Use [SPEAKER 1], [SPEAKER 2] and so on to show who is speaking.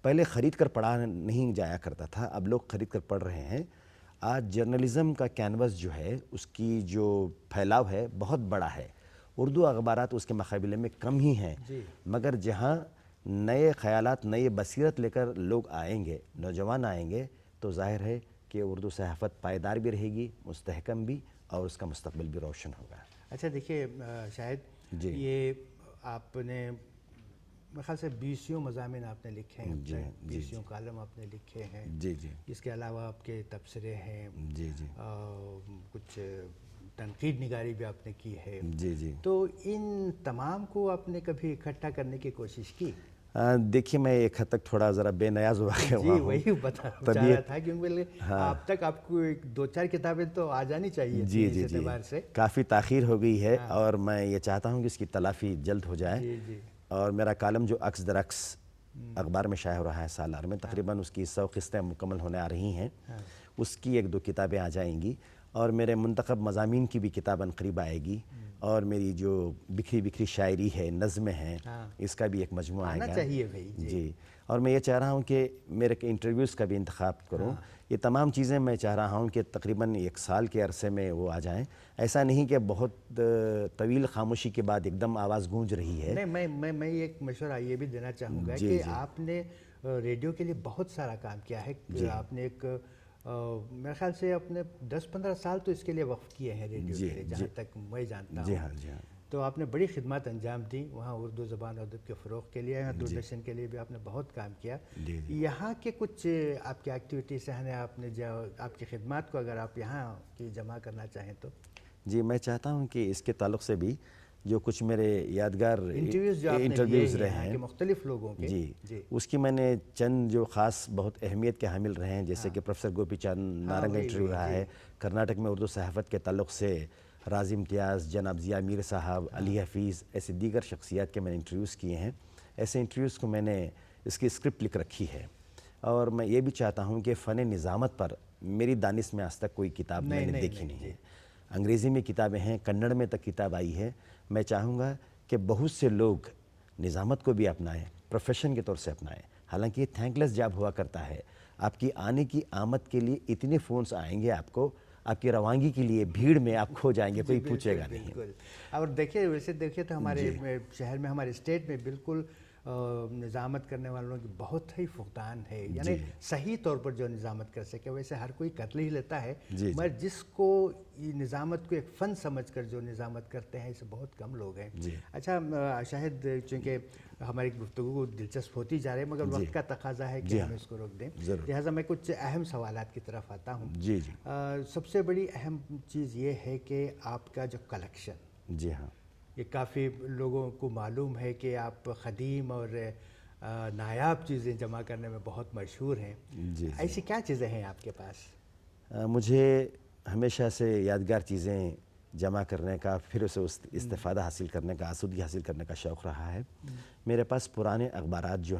[SPEAKER 1] پہلے خرید کر پڑھا نہیں جایا کرتا تھا، اب لوگ خرید کر پڑھ رہے ہیں۔ آج جرنلزم کا کینوس جو ہے اس کی جو پھیلاؤ ہے بہت بڑا ہے، اردو اخبارات اس کے مقابلے میں کم ہی ہیں، مگر جہاں نئے خیالات، نئے بصیرت لے کر لوگ آئیں گے، نوجوان آئیں گے، تو ظاہر ہے کہ اردو صحافت پائیدار بھی رہے گی، مستحکم بھی، اور اس کا مستقبل بھی روشن ہوگا۔
[SPEAKER 2] اچھا دیکھیے شاہد، یہ آپ نے میرے خیال سے 20 مضامین آپ نے لکھے ہیں، 20 کالم آپ نے لکھے ہیں، اس کے علاوہ آپ کے تبصرے ہیں، کچھ تنقید نگاری بھی آپ نے کی ہے، تو ان تمام کو آپ نے کبھی اکٹھا کرنے کی کوشش کی؟
[SPEAKER 1] دیکھیے میں ایک حد تک تھوڑا ذرا بے نیاز ہوا کہ
[SPEAKER 2] جی وہی بتا چاہ رہا تھا، کیونکہ آپ تک آپ کو 2-4 کتابیں تو آ جانی چاہیے تھی اس اعتبار سے۔
[SPEAKER 1] کافی تاخیر ہو گئی ہے، اور میں یہ چاہتا ہوں کہ اس کی تلافی جلد ہو جائے، اور میرا کالم جو عکس در عکس اخبار میں شائع ہو رہا ہے سالار میں، تقریباً اس کی 100 قسطیں مکمل ہونے آ رہی ہیں، اس کی 1-2 کتابیں آ جائیں گی، اور میرے منتخب مضامین کی بھی کتاب عنقریب آئے گی، اور میری جو بکھری بکھری شاعری ہے، نظمیں ہیں، اس کا بھی ایک مجموعہ آئے گا۔
[SPEAKER 2] چاہیے بھائی
[SPEAKER 1] جی، اور میں یہ چاہ رہا ہوں کہ میرے انٹرویوز کا بھی انتخاب کروں، یہ تمام چیزیں میں چاہ رہا ہوں کہ تقریباً 1 سال کے عرصے میں وہ آ جائیں، ایسا نہیں کہ بہت طویل خاموشی کے بعد ایک دم آواز گونج رہی ہے۔
[SPEAKER 2] نہیں، میں ایک مشورہ یہ بھی دینا چاہوں گا کہ آپ نے ریڈیو کے لیے بہت سارا کام کیا ہے، آپ نے ایک میرے خیال سے اپنے 10-15 سال تو اس کے لیے وقف کیے ہیں ریڈیو کے لیے، جہاں تک میں جانتا ہوں۔ تو آپ نے بڑی خدمات انجام دی وہاں اردو زبان اور ادب کے فروغ کے لیے، دوردرشن کے لیے بھی آپ نے بہت کام کیا۔ یہاں کے کچھ آپ کی ایکٹیویٹیز ہیں، آپ کی خدمات کو اگر آپ یہاں کی جمع کرنا چاہیں تو؟
[SPEAKER 1] جی، میں چاہتا ہوں کہ اس کے تعلق سے بھی جو کچھ میرے یادگار انٹرویوز رہے ہیں
[SPEAKER 2] مختلف لوگوں کے،
[SPEAKER 1] جی، اس کی میں نے چند جو خاص بہت اہمیت کے حامل رہے ہیں، جیسے کہ پروفیسر گوپی چاند نارنگ انٹرویو رہا ہے، کرناٹک میں اردو صحافت کے تعلق سے راز امتیاز، جناب ضیاء میر صاحب، علی حفیظ، ایسے دیگر شخصیات کے میں نے انٹرویوز کیے ہیں۔ ایسے انٹرویوز کو میں نے اس کی اسکرپٹ لکھ رکھی ہے، اور میں یہ بھی چاہتا ہوں کہ فن نظامت پر میری دانش میں آج تک کوئی کتاب میں نے دیکھی نہیں ہے۔ انگریزی میں کتابیں ہیں، کنڑ میں تک کتاب آئی ہے، میں چاہوں گا کہ بہت سے لوگ نظامت کو بھی اپنائیں، پروفیشن کے طور سے اپنائیں۔ حالانکہ یہ تھینک لیس جاب ہوا کرتا ہے، آپ کی آنے کی آمد کے لیے اتنے فونز آئیں گے آپ کو، آپ کی روانگی کے لیے بھیڑ میں آپ کھو جائیں گے، کوئی پوچھے گا نہیں۔
[SPEAKER 2] اور ویسے دیکھیں تو ہمارے شہر میں، ہمارے اسٹیٹ میں بالکل نظامت کرنے والوں کی بہت ہی فقدان ہے، یعنی صحیح طور پر جو نظامت کر سکے، ویسے ہر کوئی کر ہی لیتا ہے، مگر جس کو نظامت کو ایک فن سمجھ کر جو نظامت کرتے ہیں، اسے بہت کم لوگ ہیں۔ اچھا شاہد، چونکہ ہماری گفتگو دلچسپ ہوتی جا رہی ہے، مگر وقت کا تقاضا ہے کہ ہم اس کو روک دیں، لہٰذا میں کچھ اہم سوالات کی طرف آتا ہوں۔ سب سے بڑی اہم چیز یہ ہے کہ آپ کا جو کلیکشن،
[SPEAKER 1] جی ہاں،
[SPEAKER 2] یہ کافی لوگوں کو معلوم ہے کہ آپ قدیم اور نایاب چیزیں جمع کرنے میں بہت مشہور ہیں، ایسی کیا چیزیں ہیں آپ کے پاس؟
[SPEAKER 1] مجھے ہمیشہ سے یادگار چیزیں جمع کرنے کا، پھر اسے استفادہ حاصل کرنے کا، آسودگی حاصل کرنے کا شوق رہا ہے۔ میرے پاس پرانے اخبارات جو